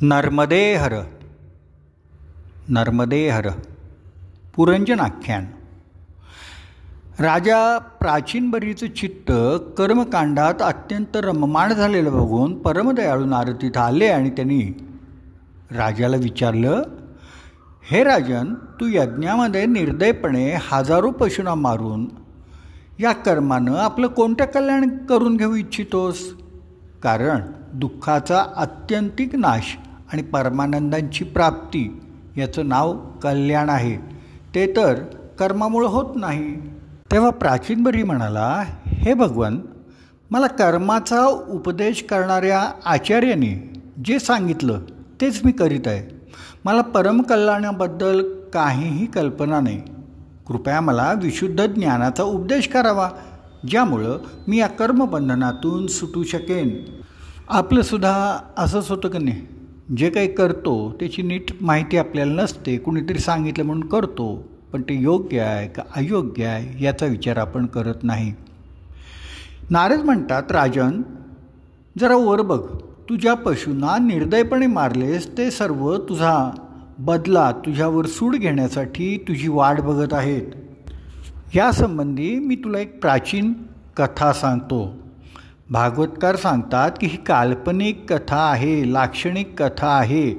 नर्मदे हर नर्मदे हर पुरंजन आख्यान. राजा प्राचीन बरीचं चित्त कर्मकांडात अत्यंत रममाण झालेलं बघून परमदयाळू नारद तिथं आले आणि त्यांनी राजाला विचारलं, हे राजन, तू यज्ञामध्ये निर्दयपणे हजारो पशूंना मारून या कर्मानं आपलं कोणतं कल्याण करून घेऊ इच्छितोस? कारण दुःखाचा आत्यंतिक नाश आणि परमानंदांची प्राप्ती याचं नाव कल्याण आहे, ते तर कर्मामुळं होत नाही. तेव्हा प्राचीनबरी म्हणाला, हे भगवान, मला कर्माचा उपदेश करणाऱ्या आचार्याने जे सांगितलं तेच मी करीत आहे. मला परमकल्याणाबद्दल काहीही कल्पना नाही. कृपया मला विशुद्ध ज्ञानाचा उपदेश करावा, ज्यामुळं मी या कर्मबंधनातून सुटू शकेन. आपलंसुद्धा असंच होतं की नाही, जे काही करतो त्याची नीट माहिती आपल्याला नसते. कुणीतरी सांगितलं म्हणून करतो, पण ते योग्य आहे का अयोग्य आहे याचा विचार आपण करत नाही. नारद म्हणतात, राजन, जरा वर बघ. तू ज्या पशूंना निर्दयपणे मारलेस ते सर्व तुझा बदला तुझ्यावर सूड घेण्यासाठी तुझी वाट बघत आहेत. यासंबंधी मी तुला एक प्राचीन कथा सांगतो. भागवतकार सांगतात की ही काल्पनिक कथा आहे, लाक्षणिक कथा आहे.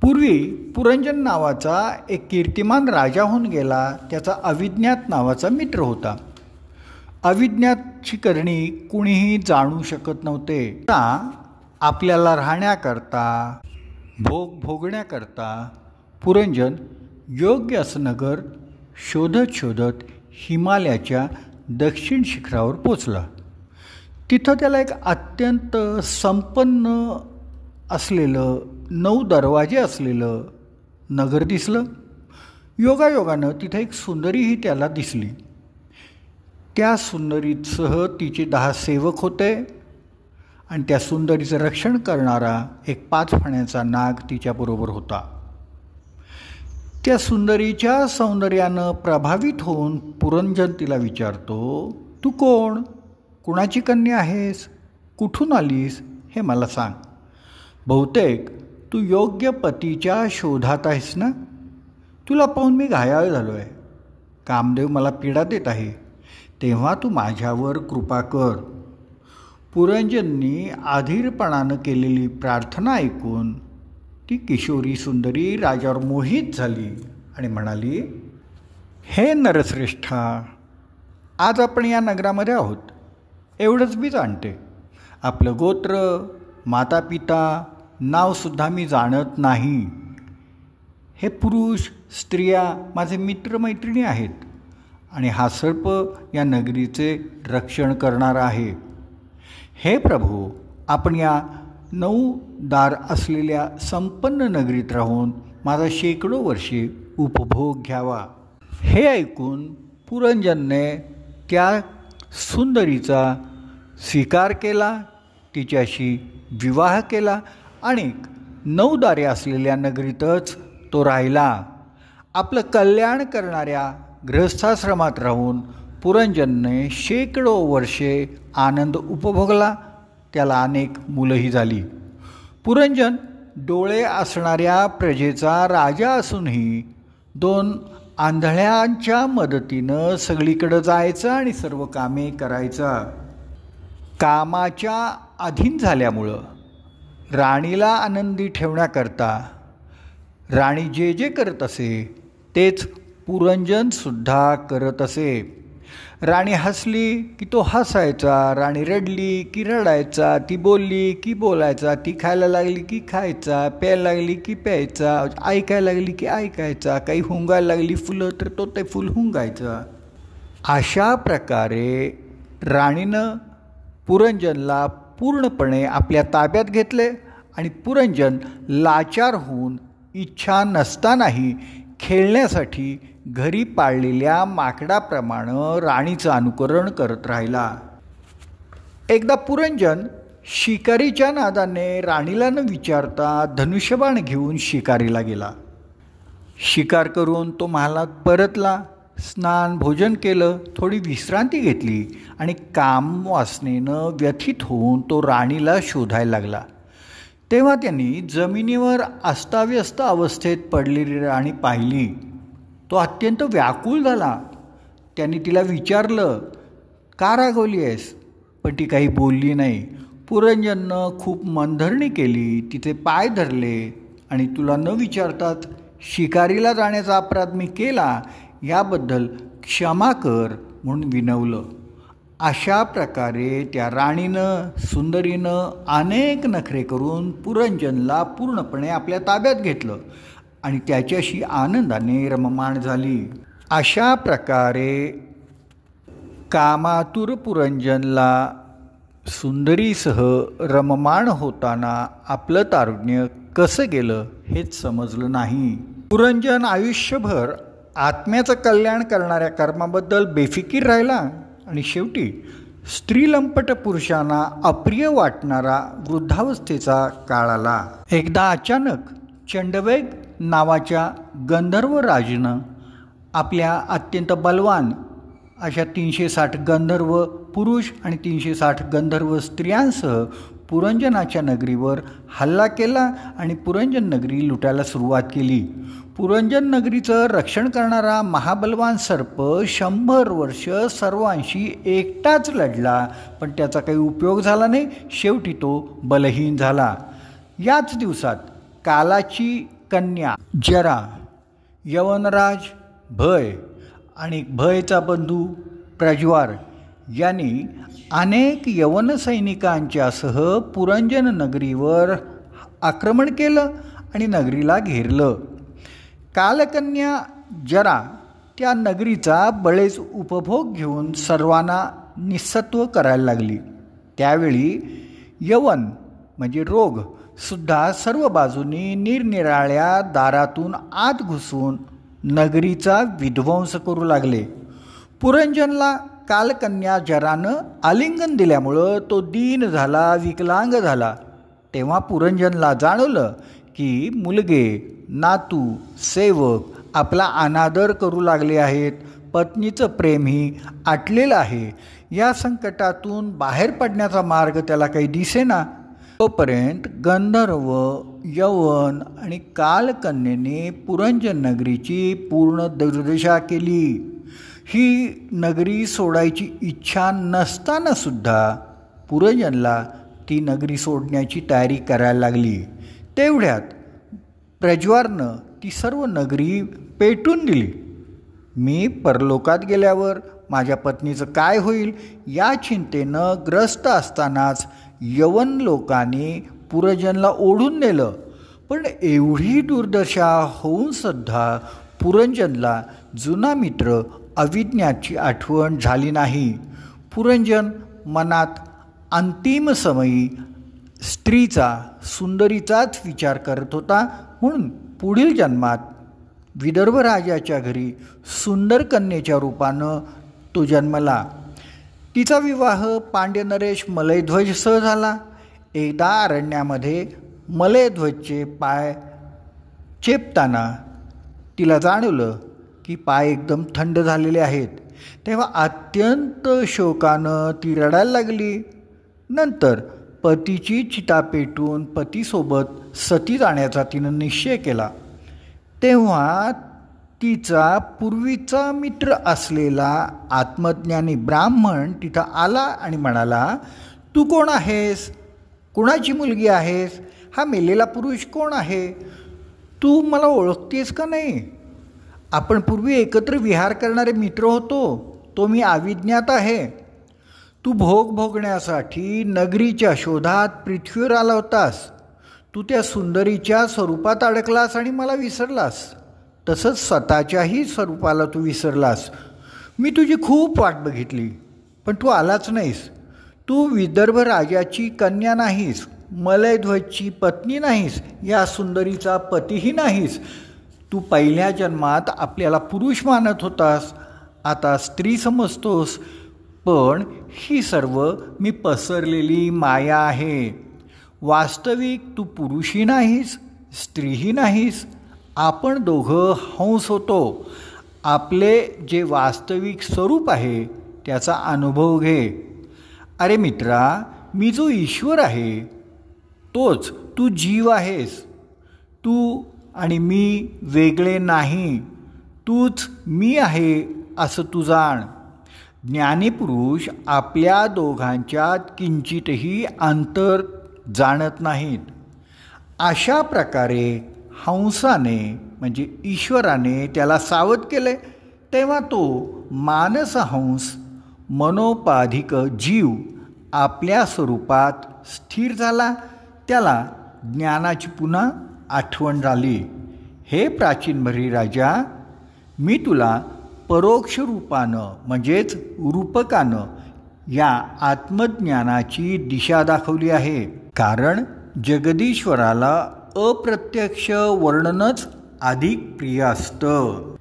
पूर्वी पुरंजन नावाचा एक कीर्तिमान राजा होऊन गेला. त्याचा अविज्ञात नावाचा मित्र होता. अविज्ञातची करणी कुणीही जाणू शकत नव्हते. आपल्याला राहण्याकरता, भोगण्याकरता पुरंजन योग्य असं नगर शोधत शोधत हिमालयाच्या दक्षिण शिखरावर पोचला. तिथं त्याला एक अत्यंत संपन्न असलेलं 9 दरवाजे असलेलं नगर दिसलं. योगायोगानं तिथं एक सुंदरीही त्याला दिसली. त्या सुंदरीसह तिचे 10 सेवक होते आणि त्या सुंदरीचं रक्षण करणारा एक 5 फण्याचा नाग तिच्याबरोबर होता. त्या सुंदरीच्या सौंदर्यानं प्रभावित होऊन पुरंजन तिला विचारतो, तू कोण? कुणाची कन्या आहेस? कुठून आलीस हे मला सांग. बहुतेक तू योग्य पतीच्या शोधात आहेस ना? तुला पाहून मी घायाळ झालो आहे. कामदेव मला पीडा देत आहे, तेव्हा तू माझ्यावर कृपा कर. पुरंजननी अधीरपणानं केलेली प्रार्थना ऐकून ती किशोरी सुंदरी राजावर मोहित झाली आणि म्हणाली, हे नरश्रेष्ठा, आज आपण या नगरामध्ये आहोत एवढंच मी जाणते. आपलं गोत्र, माता पिता, नावसुद्धा मी जाणत नाही. हे पुरुष स्त्रिया माझे मित्रमैत्रिणी आहेत आणि हा सर्प या नगरीचे रक्षण करणारा आहे. हे प्रभू, आपण या 9 दार असलेल्या संपन्न नगरीत राहून माझा शेकडो वर्षे उपभोग घ्यावा. हे ऐकून पुरंजनने त्या सुंदरीचा स्वीकार केला, तिच्याशी विवाह केला आणि 9 दारे असलेल्या नगरीतच तो राहिला. आपलं कल्याण करणाऱ्या गृहस्थाश्रमात राहून पुरंजनने शेकडो वर्षे आनंद उपभोगला. त्याला अनेक मुलंही झाली. पुरंजन डोळे असणाऱ्या प्रजेचा राजा असूनही 2 आंधळ्यांच्या मदतीनं सगळीकडं जायचं आणि सर्व कामे करायचं. कामाच्या अधीन झाल्यामुळं राणीला आनंदी ठेवण्याकरता राणी जे जे करत असे तेच पुरंजनसुद्धा करत असे. राणी हसली की तो हसायचा, राणी रडली की रडायचा, ती बोलली की बोलायचा, ती खायला लागली की खायचा, प्यायला लागली की प्यायचा, ऐकायला लागली की ऐकायचा, काही हुंगायला लागली फुलं तर तो ते फुल हुंगायचा. अशा प्रकारे राणीनं पुरंजनला पूर्णपणे आपल्या ताब्यात घेतले आणि पुरंजन लाचार होऊन इच्छा नसतानाही खेळण्यासाठी घरी पाळलेल्या माकडाप्रमाणे राणीचं अनुकरण करत राहिला. एकदा पुरंजन शिकारीच्या नादाने राणीला न विचारता धनुष्यबाण घेऊन शिकारीला गेला. शिकार करून तो महालात परतला. स्नान भोजन केलं, थोडी विश्रांती घेतली आणि काम वासनेनं व्यथित होऊन तो राणीला शोधायला लागला. तेव्हा त्यांनी जमिनीवर अस्ताव्यस्त अवस्थेत पडलेली राणी पाहिली. तो अत्यंत व्याकुळ झाला. त्यांनी तिला विचारलं, का रागवली आहेस? पण ती काही बोलली नाही. पुरंजननं खूप मनधरणी केली, तिचे पाय धरले आणि तुला न विचारताच शिकारीला जाण्याचा अपराध मी केला, याबद्दल क्षमा कर म्हणून विनवलं. अशा प्रकारे त्या राणीनं सुंदरीनं अनेक नखरे करून पुरंजनला पूर्णपणे आपल्या ताब्यात घेतलं आणि त्याच्याशी आनंदाने रममाण झाली. अशा प्रकारे कामातुर पुरंजनला सुंदरीसह रममाण होताना आपलं तारुण्य कसं गेलं हेच समजलं नाही. पुरंजन आयुष्यभर आत्म्याचं कल्याण करणाऱ्या कर्माबद्दल बेफिकीर राहिला आणि शेवटी स्त्रीलंपट पुरुषांना अप्रिय वाटणारा वृद्धावस्थेचा काळ आला. एकदा अचानक चंडवेग नावाच्या गंधर्व राजनं आपल्या अत्यंत बलवान अशा 360 गंधर्व पुरुष आणि 360 गंधर्व स्त्रियांसह पुरंजनाच्या नगरीवर हल्ला केला आणि पुरंजन नगरी लुटायला सुरुवात केली. पुरंजन नगरीचं रक्षण करणारा महाबलवान सर्प 100 वर्ष सर्वांशी एकटाच लढला, पण त्याचा काही उपयोग झाला नाही. शेवटी तो बलहीन झाला. याच दिवसात कालाची कन्या जरा, यवनराज भय आणि भयचा बंधू प्रज्वार यांनी अनेक यवन सैनिकांच्यासह पुरंजन नगरीवर आक्रमण केलं आणि नगरीला घेरलं. कालकन्या जरा त्या नगरीचा बळेच उपभोग घेऊन सर्वांना निस्सत्व करायला लागली. त्यावेळी यवन म्हणजे रोग सुद्धा सर्व बाजूनी निरनिराळ्या दारातून आत घुसून नगरीचा विध्वंस करू लागले. पुरंजनला कालकन्या जरानं आलिंगन दिल्यामुळं तो दीन झाला, विकलांग झाला. तेव्हा पुरंजनला जाणवलं की मुलगे, नातू, सेवक आपला अनादर करू लागले आहेत. पत्नीचं प्रेमही आटलेलं आहे. या संकटातून बाहेर पडण्याचा मार्ग त्याला काही दिसेना. तोपर्यंत गंधर्व, यवन आणि कालकन्येने पुरंजन नगरीची पूर्ण दुर्दशा केली. ही नगरी सोडायची इच्छा नसताना सुद्धा पुरंजनला ती नगरी सोडण्याची तयारी करायला लागली. तेवढ्यात प्रज्वारनं ती सर्व नगरी पेटून दिली. मी परलोकात गेल्यावर माझ्या पत्नीचं काय होईल या चिंतेनं ग्रस्त असतानाच यवन लोकांनी पुरंजनला ओढून नेलं. पण एवढी दुर्दशा होऊन सुद्धा पुरंजनला जुना मित्र अविज्ञाची आठवण झाली नाही. पुरंजन मनात अंतिम समयी स्त्रीचा, सुंदरीचाच विचार करत होता. म्हणून पुढील जन्मात विदर्भ राजाच्या घरी सुंदर कन्येच्या रूपानं तो जन्मला. तिचा विवाह पांड्य नरेश मलयध्वजसह झाला. एकदा अरण्यामध्ये मलयध्वजचे पाय चेपताना तिला जाणवलं की पाय एकदम थंड झालेले आहेत. तेव्हा अत्यंत शोकानं ती रडायला लागली. नंतर पतीची चिता पेटून पतीसोबत सती जाण्याचा तिनं निश्चय केला. तेव्हा तिचा पूर्वीचा मित्र असलेला आत्मज्ञानी ब्राह्मण तिथं आला आणि म्हणाला, तू कोण आहेस? कुणाची मुलगी आहेस? हा मेलेला पुरुष कोण आहे? तू मला ओळखतेस का नाही? आपण पूर्वी एकत्र विहार करणारे मित्र होतो. तो मी अविज्ञात आहे. तू भोग भोगण्यासाठी नगरीच्या शोधात पृथ्वीवर आला होतास. तू त्या सुंदरीच्या स्वरूपात अडकलास आणि मला विसरलास. तसंच स्वतःच्याही स्वरूपाला तू विसरलास. मी तुझी खूप वाट बघितली, पण तू आलाच नाहीस. तू विदर्भ राजाची कन्या नाहीस, मलयध्वजची पत्नी नाहीस, या सुंदरीचा पतीही नाहीस. तू पहिल्या जन्मात आपल्याला पुरुष मानत होतास, आता स्त्री समजतोस. पण ही सर्व मी पसरलेली माया आहे. वास्तविक तू पुरुषही नाहीस, स्त्रीही नाहीस. आपण दोघं हंस होतो. आपले जे वास्तविक स्वरूप आहे त्याचा अनुभव घे. अरे मित्रा, मी जो ईश्वर आहे तोच तू जीव आहेस. तू आणि मी वेगळे नाही. तूच मी आहे असं तू जाण. ज्ञानीपुरुष आपल्या दोघांच्यात किंचितही अंतर जाणत नाहीत. अशा प्रकारे हंसाने म्हणजे ईश्वराने त्याला सावध केले. तेव्हा तो मानसहंस मनोपाधिक जीव आपल्या स्वरूपात स्थिर झाला. त्याला ज्ञानाची पुन्हा आठवण झाली. हे प्राचीनभरी राजा, मी तुला परोक्ष रूपानं म्हणजेच रूपकानं या आत्मज्ञानाची दिशा दाखवली आहे. कारण जगदीश्वराला अप्रत्यक्ष वर्णनच अधिक प्रिय असतं.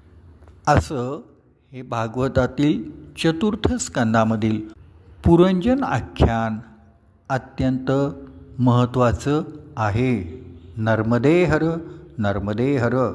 असं हे भागवतातील चतुर्थ स्कंदामधील पुरंजन आख्यान अत्यंत महत्त्वाचं आहे. नर्मदे हर, नर्मदे हर.